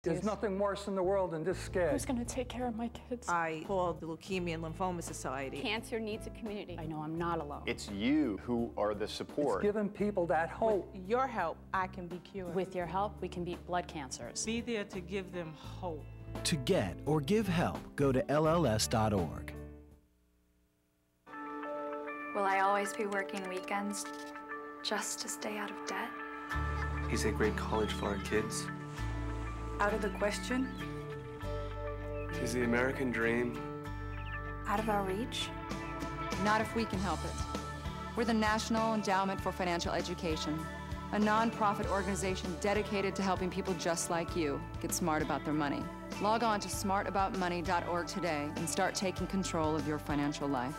There's nothing worse in the world than this scared. Who's going to take care of my kids? I called the Leukemia and Lymphoma Society. Cancer needs a community. I know I'm not alone. It's you who are the support. It's giving people that hope. With your help, I can be cured. With your help, we can beat blood cancers. Be there to give them hope. To get or give help, go to lls.org. Will I always be working weekends just to stay out of debt? Is a great college for our kids? Out of the question? Is the American dream Out of our reach? Not if we can help it. We're the National Endowment for Financial Education, a non-profit organization dedicated to helping people just like you get smart about their money. Log on to smartaboutmoney.org today and start taking control of your financial life.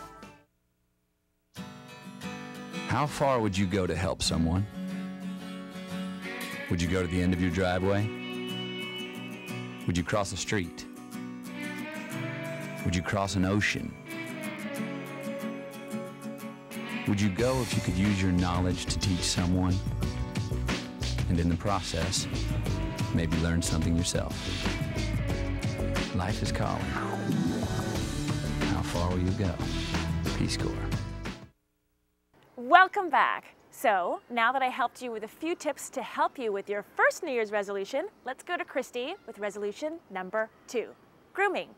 How far would you go to help someone? Would you go to the end of your driveway? Would you cross a street? Would you cross an ocean? Would you go if you could use your knowledge to teach someone? And in the process, maybe learn something yourself. Life is calling. How far will you go? Peace Corps. Welcome back. So now that I helped you with a few tips to help you with your first New Year's resolution, let's go to Christy with resolution number 2, grooming.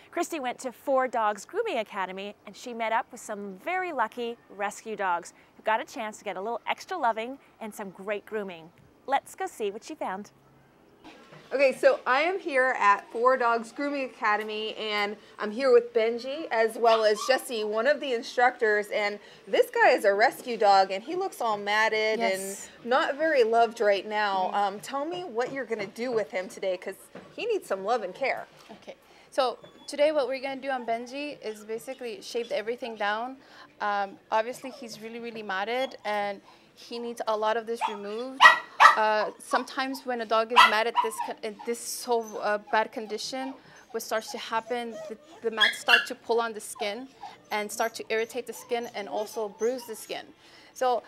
Christy went to 4 Dogs Grooming Academy and she met up with some very lucky rescue dogs who got a chance to get a little extra loving and some great grooming. Let's go see what she found. Okay, so I am here at 4 Dogs Grooming Academy, and I'm here with Benji as well as Jesse, one of the instructors, and this guy is a rescue dog, and he looks all matted and not very loved right now. Tell me what you're going to do with him today, because he needs some love and care. Okay, so today what we're going to do on Benji is basically shave everything down. Obviously, he's really matted, and he needs a lot of this removed. Sometimes when a dog is mad at this so bad condition, what starts to happen, the mats start to pull on the skin and start to irritate the skin and also bruise the skin. So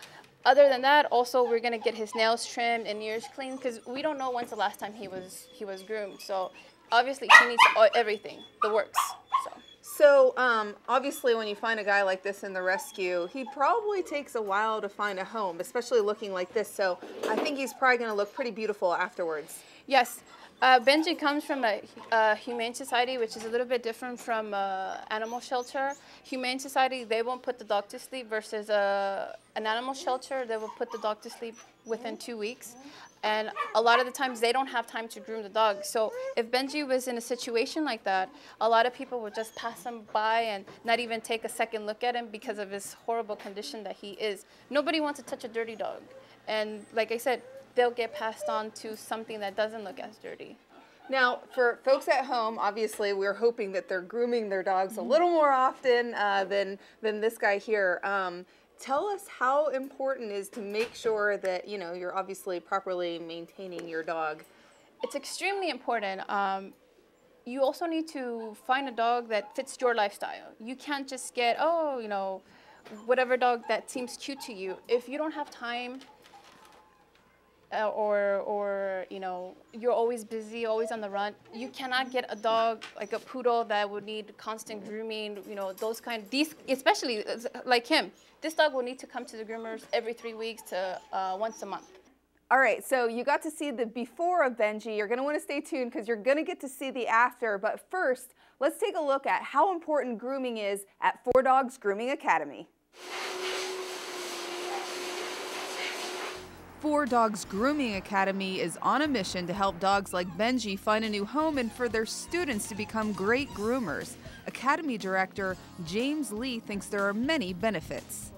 other than that, also we're gonna get his nails trimmed and ears cleaned because we don't know when's the last time he was groomed. So obviously he needs everything, the works. So obviously when you find a guy like this in the rescue, he probably takes a while to find a home, especially looking like this. So I think he's probably going to look pretty beautiful afterwards. Yes. Benji comes from a humane society, which is a little bit different from animal shelter. Humane society, they won't put the dog to sleep versus an animal shelter, they will put the dog to sleep within 2 weeks. And a lot of the times they don't have time to groom the dog. So if Benji was in a situation like that, a lot of people would just pass him by and not even take a second look at him because of his horrible condition that he is. Nobody wants to touch a dirty dog. And like I said, they'll get passed on to something that doesn't look as dirty. Now, for folks at home, obviously we're hoping that they're grooming their dogs a little more often than this guy here. Tell us how important it is to make sure that, you know, you're obviously properly maintaining your dog. It's extremely important. You also need to find a dog that fits your lifestyle. You can't just get, oh, you know, whatever dog that seems cute to you. If you don't have time or you know, you're always busy, always on the run, you cannot get a dog like a poodle that would need constant grooming, you know, those kind, these, especially like him. This dog will need to come to the groomers every 3 weeks to once a month. All right, so you got to see the before of Benji. You're going to want to stay tuned because you're going to get to see the after. But first, let's take a look at how important grooming is at 4 Dogs Grooming Academy. 4 Dogs Grooming Academy is on a mission to help dogs like Benji find a new home and for their students to become great groomers. Academy Director James Lee thinks there are many benefits.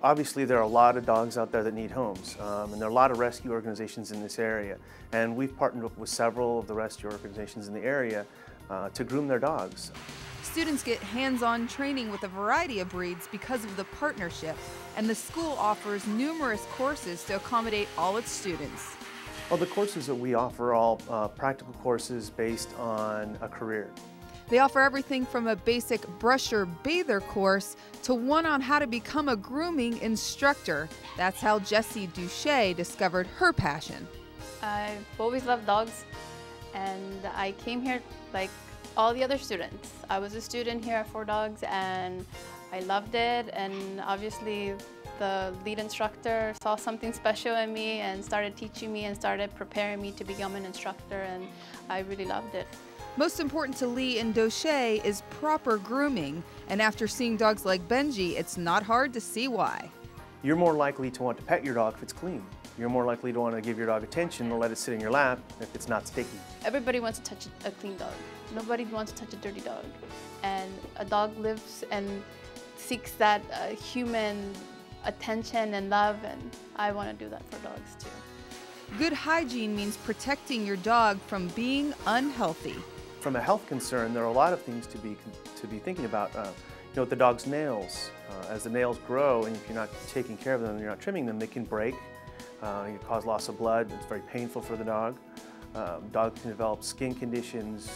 Obviously, there are a lot of dogs out there that need homes, and there are a lot of rescue organizations in this area. And we've partnered up with several of the rescue organizations in the area to groom their dogs. Students get hands-on training with a variety of breeds because of the partnership, and the school offers numerous courses to accommodate all its students. Well, the courses that we offer are all practical courses based on a career. They offer everything from a basic brusher bather course to one on how to become a grooming instructor. That's how Jessie Duche discovered her passion. I've always loved dogs, and I came here like all the other students. I was a student here at 4 Dogs and I loved it, and obviously the lead instructor saw something special in me and started teaching me and started preparing me to become an instructor, and I really loved it. Most important to Lee and Shay is proper grooming, and after seeing dogs like Benji, it's not hard to see why. You're more likely to want to pet your dog if it's clean. You're more likely to want to give your dog attention and let it sit in your lap if it's not sticky. Everybody wants to touch a clean dog. Nobody wants to touch a dirty dog. And a dog lives and seeks that human attention and love, and I want to do that for dogs too. Good hygiene means protecting your dog from being unhealthy. From a health concern, there are a lot of things to be thinking about. With the dog's nails, as the nails grow, and if you're not taking care of them, you're not trimming them, they can break. You cause loss of blood. It's very painful for the dog. Dogs can develop skin conditions.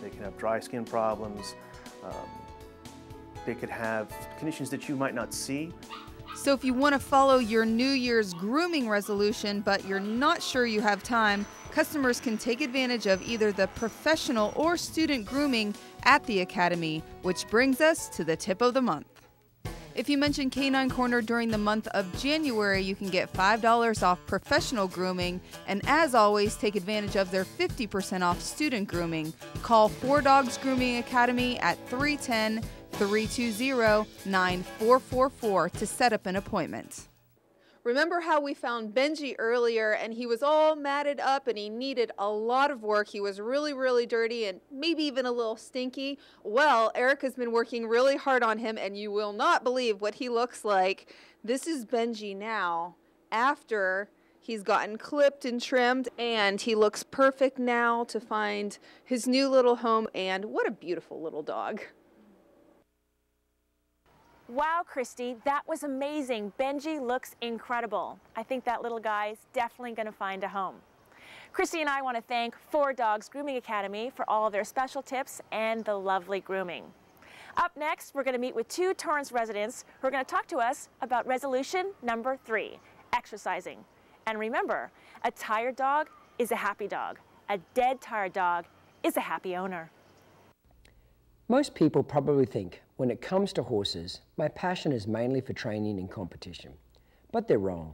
They can have dry skin problems. They could have conditions that you might not see. So if you want to follow your New Year's grooming resolution, but you're not sure you have time, customers can take advantage of either the professional or student grooming at the Academy, which brings us to the tip of the month. If you mention Canine Corner during the month of January, you can get $5 off professional grooming, and as always, take advantage of their 50% off student grooming. Call 4 Dogs Grooming Academy at 310-320-9444 to set up an appointment. Remember how we found Benji earlier and he was all matted up and he needed a lot of work. He was really, really dirty and maybe even a little stinky. Well, Erica's been working really hard on him and you will not believe what he looks like. This is Benji now after he's gotten clipped and trimmed, and he looks perfect now to find his new little home, and what a beautiful little dog. Wow, Christy, that was amazing. Benji looks incredible. I think that little guy's definitely going to find a home. Christy and I want to thank 4 Dogs Grooming Academy for all of their special tips and the lovely grooming. Up next, we're going to meet with 2 Torrance residents who are going to talk to us about resolution number 3, exercising. And remember, a tired dog is a happy dog. A dead tired dog is a happy owner. Most people probably think, when it comes to horses, my passion is mainly for training and competition. But they're wrong.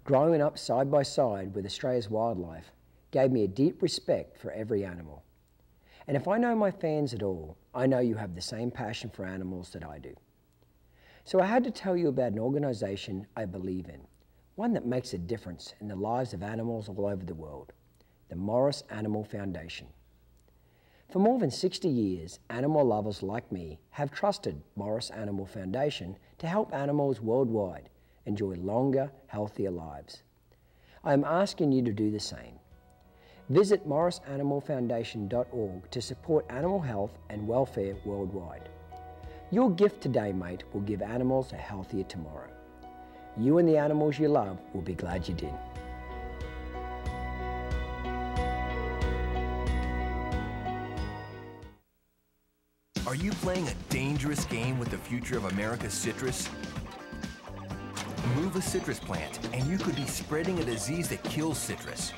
Growing up side by side with Australia's wildlife gave me a deep respect for every animal. And if I know my fans at all, I know you have the same passion for animals that I do. So I had to tell you about an organisation I believe in, one that makes a difference in the lives of animals all over the world, the Morris Animal Foundation. For more than 60 years, animal lovers like me have trusted Morris Animal Foundation to help animals worldwide enjoy longer, healthier lives. I am asking you to do the same. Visit morrisanimalfoundation.org to support animal health and welfare worldwide. Your gift today, mate, will give animals a healthier tomorrow. You and the animals you love will be glad you did. Are you playing a dangerous game with the future of America's citrus? Move a citrus plant, and you could be spreading a disease that kills citrus.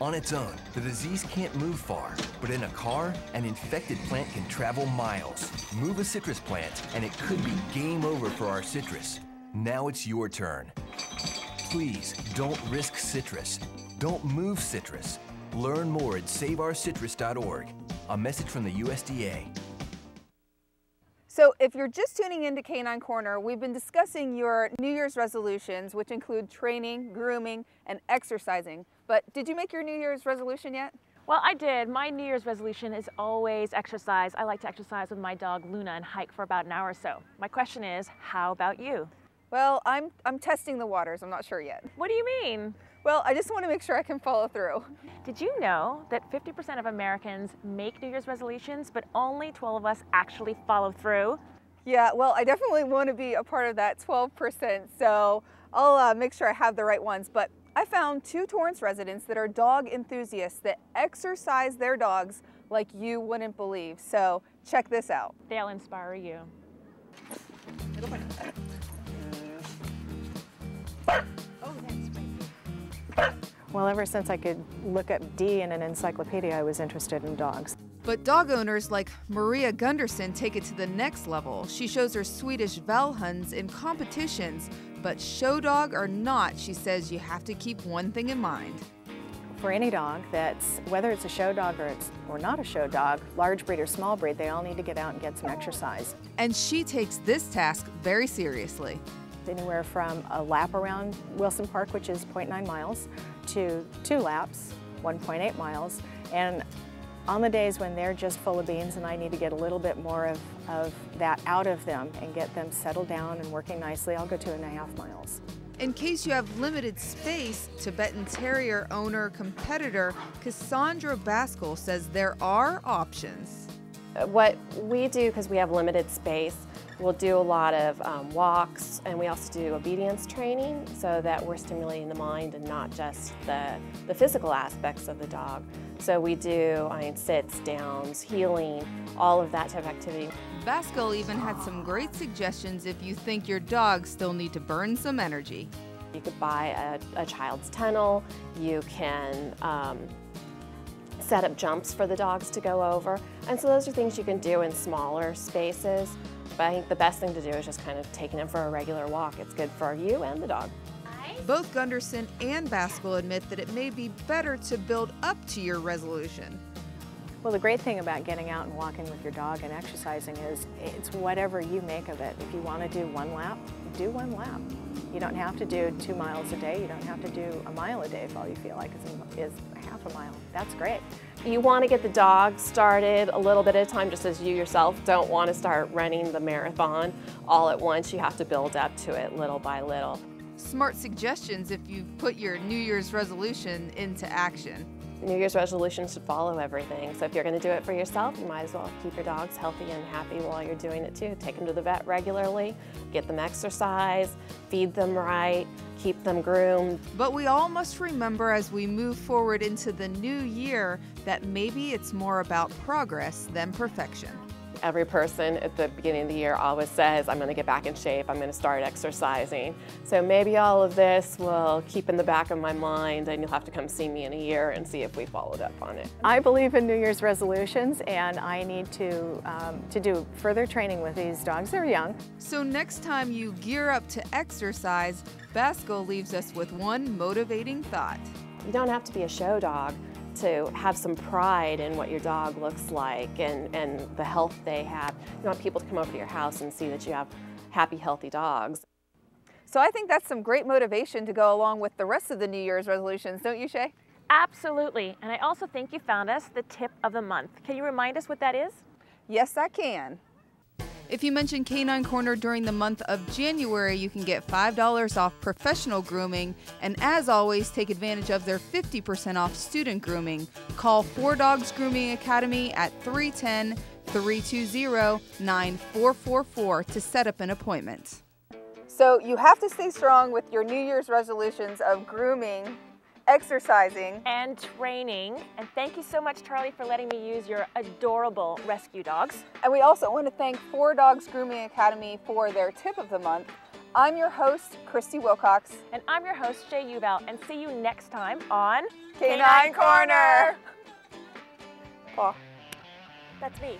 On its own, the disease can't move far, but in a car, an infected plant can travel miles. Move a citrus plant, and it could be game over for our citrus. Now it's your turn. Please, don't risk citrus. Don't move citrus. Learn more at saveourcitrus.org. A message from the USDA. So if you're just tuning into Canine Corner, we've been discussing your New Year's resolutions, which include training, grooming, and exercising. But did you make your New Year's resolution yet? Well, I did. My New Year's resolution is always exercise. I like to exercise with my dog Luna and hike for about an hour or so. My question is, how about you? Well, I'm testing the waters. I'm not sure yet. What do you mean? Well, I just want to make sure I can follow through. Did you know that 50% of Americans make New Year's resolutions, but only 12 of us actually follow through? Yeah, well, I definitely want to be a part of that 12%, so I'll make sure I have the right ones. But I found 2 Torrance residents that are dog enthusiasts that exercise their dogs like you wouldn't believe. So check this out. They'll inspire you. Well, ever since I could look up D in an encyclopedia, I was interested in dogs. But dog owners like Maria Gunderson take it to the next level. She shows her Swedish Valhunds in competitions, but show dog or not, she says you have to keep one thing in mind. For any dog whether it's a show dog or not a show dog, large breed or small breed, they all need to get out and get some exercise. And she takes this task very seriously. Anywhere from a lap around Wilson Park, which is 0.9 miles, to 2 laps, 1.8 miles. And on the days when they're just full of beans and I need to get a little bit more of that out of them and get them settled down and working nicely, I'll go 2.5 miles. In case you have limited space, Tibetan Terrier owner competitor Cassandra Baskell says there are options. What we do, because we have limited space, we'll do a lot of walks, and we also do obedience training so that we're stimulating the mind and not just the physical aspects of the dog. So we do sits, downs, healing, all of that type of activity. Baskell even had some great suggestions if you think your dogs still need to burn some energy. You could buy a child's tunnel, you can set up jumps for the dogs to go over, and so those are things you can do in smaller spaces. But I think the best thing to do is just kind of taking them for a regular walk. It's good for you and the dog. Both Gunderson and Baskell admit that it may be better to build up to your resolution. Well, the great thing about getting out and walking with your dog and exercising is it's whatever you make of it. If you want to do 1 lap, do 1 lap. You don't have to do 2 miles a day. You don't have to do a mile a day if all you feel like is half a mile. That's great. You want to get the dog started a little bit at a time, just as you yourself don't want to start running the marathon all at once. You have to build up to it little by little. Smart suggestions if you put your New Year's resolution into action. New Year's resolutions should follow everything. So if you're going to do it for yourself, you might as well keep your dogs healthy and happy while you're doing it too. Take them to the vet regularly, get them exercise, feed them right, keep them groomed. But we all must remember as we move forward into the new year that maybe it's more about progress than perfection. Every person at the beginning of the year always says, I'm going to get back in shape, I'm going to start exercising. So maybe all of this will keep in the back of my mind, and you'll have to come see me in a year and see if we followed up on it. I believe in New Year's resolutions, and I need to do further training with these dogs. They're young. So next time you gear up to exercise, Baskell leaves us with one motivating thought. You don't have to be a show dog to have some pride in what your dog looks like and the health they have. You want people to come over to your house and see that you have happy, healthy dogs. So I think that's some great motivation to go along with the rest of the New Year's resolutions, don't you, Shay? Absolutely. And I also think you found us the tip of the month. Can you remind us what that is? Yes, I can. If you mention Canine Corner during the month of January, you can get $5 off professional grooming, and as always, take advantage of their 50% off student grooming. Call 4 Dogs Grooming Academy at 310-320-9444 to set up an appointment. So you have to stay strong with your New Year's resolutions of grooming, exercising, and training. And thank you so much, Charlie, for letting me use your adorable rescue dogs. And we also want to thank 4 Dogs Grooming Academy for their tip of the month. I'm your host, Christy Wilcox. And I'm your host, Shay Yuval. And see you next time on Canine Corner. That's me.